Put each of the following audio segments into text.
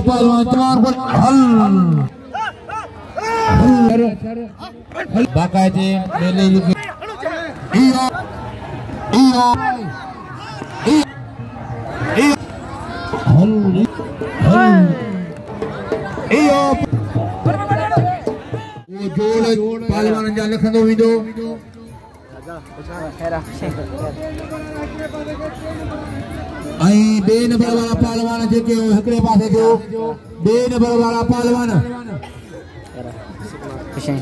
पहलवान तमाम को हल बाकायदे मेले जोड़ पहलवान जा लिखंदो वेंदो आई बे नंबर वाला पहलवान जेके हिकड़े पासे जो बे नंबर वाला पहलवान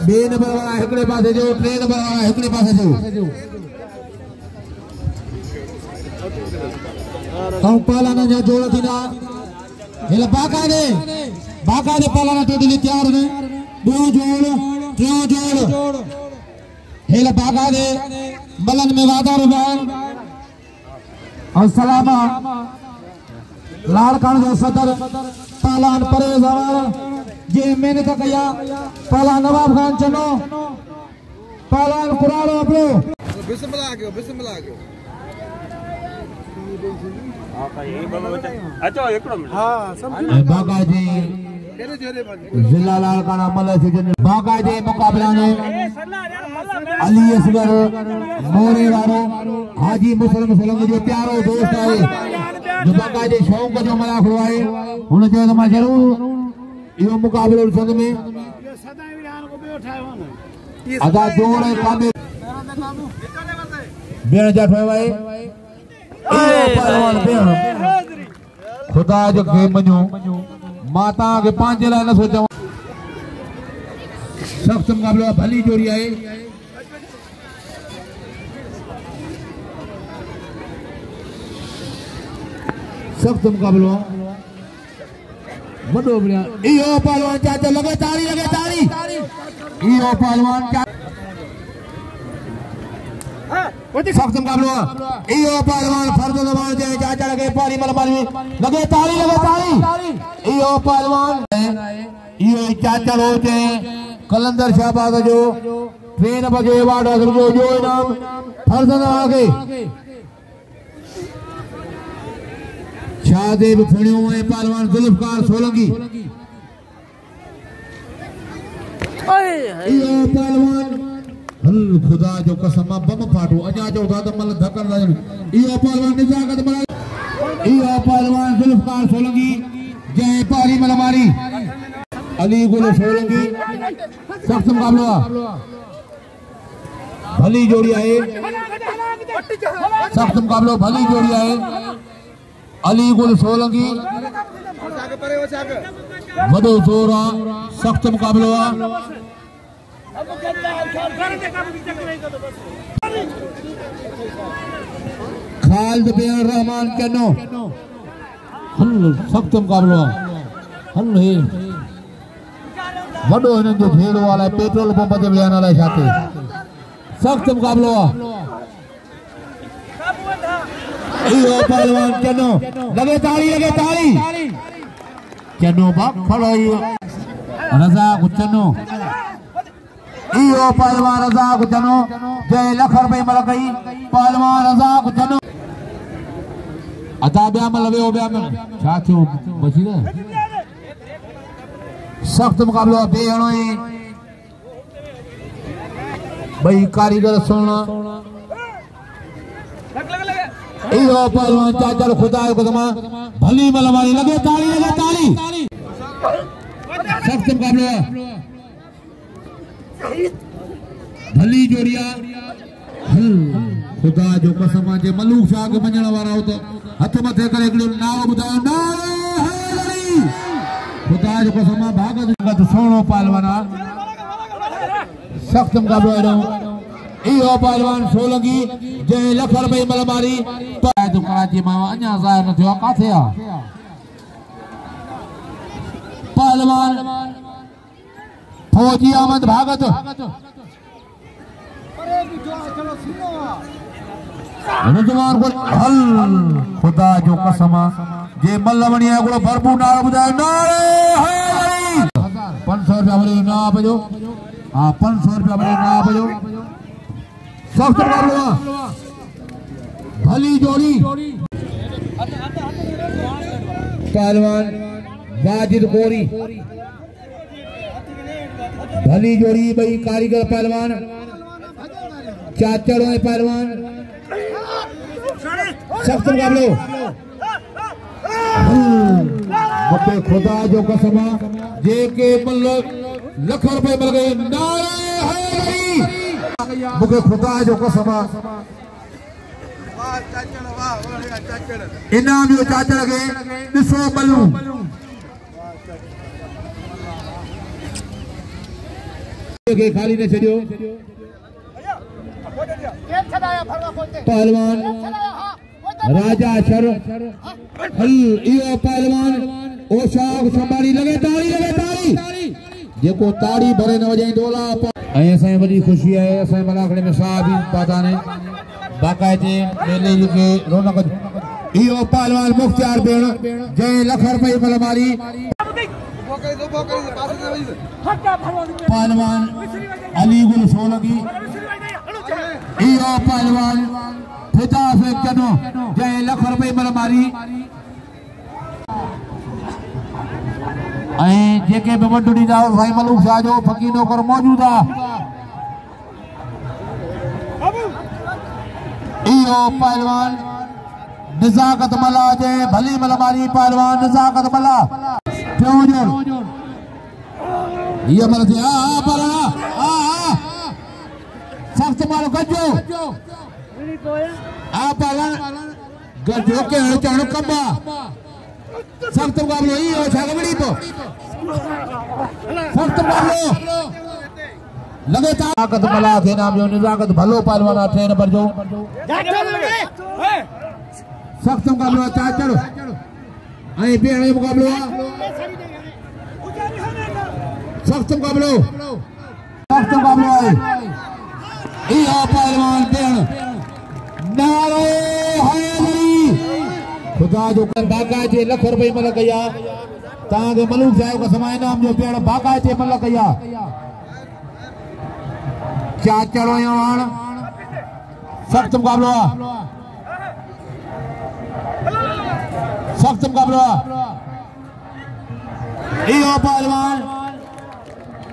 बे नंबर वाला हिकड़े पासे जो टे नंबर वाला हिकड़े पासे जो कौन पहलवान जा जोड़ थींदा हेला बाकायदे पहलवान तो दिली तैयार ने दो जोड़ टियों जोड़ हेला बाकायदे मलन में वादा रुबान और सलामा लाड़कान जो सदर पहलवान परेज जे मेहनत कया पहलवान नवाब खान चनो पहलवान कुराड़ो अपनो बिस्मिल्लाह कयो अच्छा एकड़ो हां बागा जी जिला लाड़काना मल्ला सीजन बागा जी मुकाबला ने अली असगर मोरे वारो हाजी मुसलम सलंग जो प्यारो दोस्त है जो बागा जी शौक जो मला खड़वाए हुन जो मा जरूर यो मुकाबलो संग में सदा विधान को बे उठायो न अदा जोड़ कामे बेण जा ठवाए पहलवान बेण खुदा जो के मनो माता के पांच ला न सोचा सख्त मुकाबला भली जोड़ी है सख्त मुकाबलो वडो बढ़िया इहो पहलवान चाचा लगे ताली इहो पहलवान सख्त मुकाबलो इहो पहलवान फर्द जमान जे चाचा लगे पारी मलमारी लगे ताली इहो पहलवान इहो चाचा होते कलंदर शाहबाद जो ट्रेन बजे वार्ड जो इनाम फर्द जमान के शाहदेव फुणियो है पहलवान जुल्फकार सोलंकी इहो पहलवान हल खुदा जो कसम बम फाटो अजा जो दाद मल धकन इहो पहलवान निजागत बना इहो पहलवान जुल्फकार सोलंकी जय पारी मलमारी अली गुल सोलंकी सख्त मुकाबला भली जोड़ी है सख्त मुकाबला भली जोड़ी है अली गुल सोलंकी वडो जोरा सख्त मुकाबलो खालिद बिन रहमान कनो हल सख्त मुकाबलो हल है वडो इन जो खेल वाला पेट्रोल पंप ते बयान वाला छाते सख्त मुकाबलो इहो पहलवान चनो लगे ताली चनो बा खड़ो रजा गुचनो इहो पहलवान रजा गुचनो जय लख रुपए मल गई पहलवान रजा गुचनो अता ब्या मल वे ब्या में छाचो बची ने सख्त मुकाबलो बेहणो भाई कारीगर सोना इहो पहलवान चाचा खुदा को तमा भली मलमारी लगे ताली सख्त मुकाबला भली जोड़िया खुदा जो कसम जे मलूक शाह के मञण वारा हो तो हथ मथे करे एकड़ो नाव बुधायो नारे खुदा जो कसम भागत सोनो पहलवान सख्त मुकाबला एडो इहो पहलवान सोलंकी जय लख रुपए मलमारी तो कराची में अञा ज़ाहिर न थियो काथे आ पहलवान फौजी अहमद भागत रुजवान को हल खुदा जो कसम जे मलवणिया को भरपूर नारा बुधाए नारे हैदरी 500 रुपया भले ना बजो हां 500 रुपया भले ना बजो सख्त मुकाबला भली जोड़ी पहलवान वाजिद कोरी भली जोड़ी भाई कारीगर पहलवान चाचड़ है पहलवान सख्त मुकाबलो मुके खुदा जो कसम जे के लख रुपए मिल गए नारे है मुके खुदा जो कसम इनाम जो चाचड़ के दिसो बल्लू के खाली ने छड़ियो पहलवान राजा शर हल इयो पहलवान ओशाक संभाली लगे ताड़ी जेको ताड़ी भरे न वजे डोला ऐ असां बड़ी खुशी है असां मलाखड़े में साहब पता ने बाकायदे मेले के रौनक इयो पहलवान मुख्तियार बेण जे लख रुपए मल मारी पहलवान अली गुल सोलगी इयो पहलवान फिदा से कनो जे लख रुपए मल मारी ऐ जेके बे वडुडी दा भाई मलूक शाह जो फकीर नौकर मौजूद आ इयो पहलवान नजाकत मला जे भली मल मारी पहलवान नजाकत मला प्योजर ये मल जे आ बरा आ सख्त मारो गजो आ पहलवान गजो के चढ़ कब्बा सख्त मुकाबलो ई हो छागबड़ी तो सख्त मुकाबलो लगे ताकत मला के नाम जो नजाकत भलो पहलवान 8 नंबर जो सख्त मुकाबलो चाचड़ आई बेड़े मुकाबलो सख्त मुकाबलो आई ई हो पहलवान बेड़ नारे हैदरी खुदा जो बाका जे लख रुपए मल कया ताके मलूक साहब का समय नाम जो पेड़ बाका जे मल कया चाचड़ो यान सख्त मुकाबलो सख्त मुकाबलो इयो पहलवान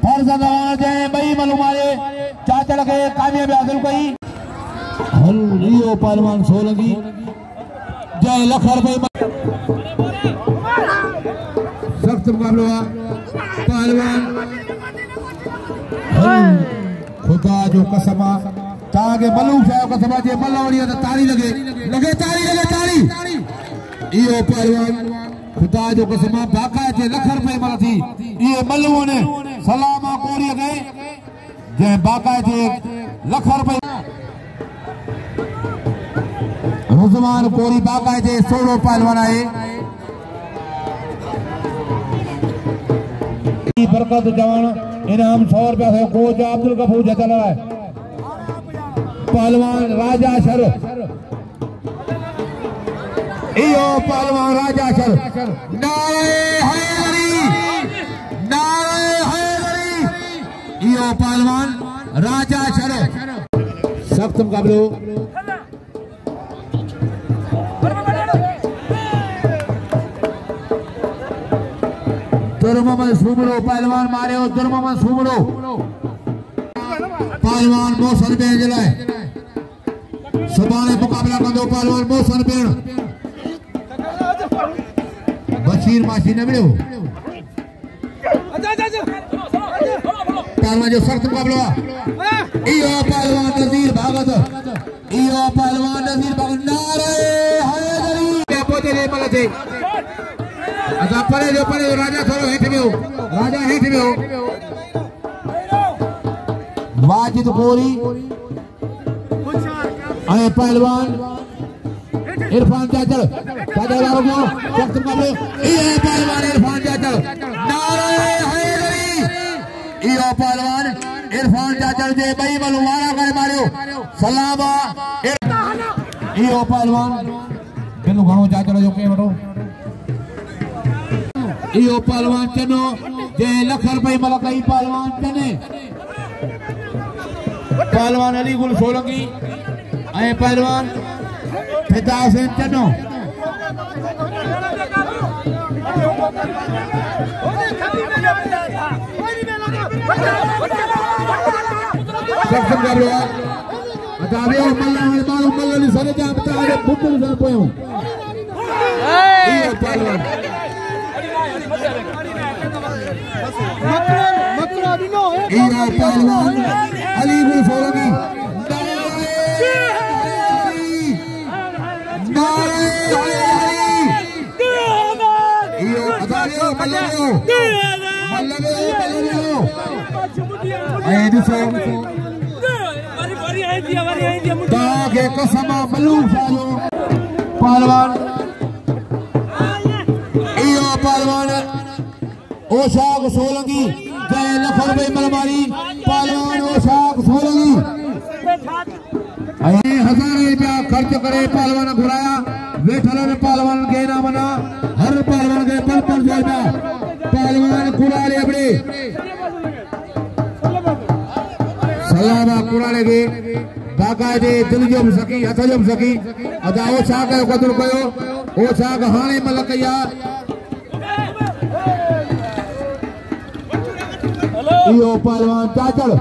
फर्जंद जे बई मलू मारे चाचड़ के कामयाबी हासिल कई हल इयो पहलवान सोलंगी जय लख रुपए सख्त मुकाबलो पहलवान खुदा जो कसम ताके मलूक साहब कसम जे मलवड़िया त ताड़ी लगे ताड़ी इयो पहलवान खुदा जो कसम बाका जे लख रुपए मल थी ये मलू ने सलामा कोरी गए जे बाका जे लख रुपए रुजमान कोरी बाका जे 16 पहलवान आए बरकत जवान इनाम 100 रुपया है कोच अब्दुल गफूर चल रहा है पहलवान राजा शर इयो पहलवान राजा शर नारे हैदरी इयो पहलवान राजा शर सख्त मुकाबलो दुर्ममन सुमड़ो पहलवान मारे हो दुर्ममन सुमड़ो पहलवान मोहसन बेन जलाए सुबाने मुकाबला कंदो पहलवान मोहसन बेन बशीर माशी ने मिलो पहलवान जो सख्त मुकाबला इयो पहलवान नजीर भागत इयो पहलवान नजीर भागत नारे हैदरी पहुंचे रे मलते अच्छा परे जो राजा थोड़ो हेठ में हो राजा हेठ में हो वाजिद कोरी आए पहलवान इरफान चाचड़ वालों को सख्त मुकाबले ये पहलवान इरफान चाचड़ नारे हैदरी इयो पहलवान इरफान चाचड़ जे बई मलू वारा करे मारियो सलामा इयो पहलवान बिनु घणो चाचड़ जो के वठो इयो पहलवान चनो जे लख रुपए मल कई पहलवान चने पहलवान अली गुल सोलंगी ऐं पहलवान पिता से चनो सक्षम कर रहा बतावे मल्ला मालूम मल्ला ने सारे जा बता रे फुटबॉल से पोयो ये पहलवान मकरा दिनो ये पहलवान अली गुल सोलंकी पहलवान ओशाक सोलंकी जय लख रुपए मलमारी पहलवान ओशाक सोलंकी 1000 रुपया खर्च करे पहलवान घुराया वेठल पहलवान के ना बना हर पहलवान के 500 रुपया पहलवान कुड़ाले अपने सलामा कुड़ाले के बाकायदे दिल जो सकी हथ जो सकी अदा ओ छा कयो कदर कयो ओ छा हाणे मलक या इहो पहलवान चाचड़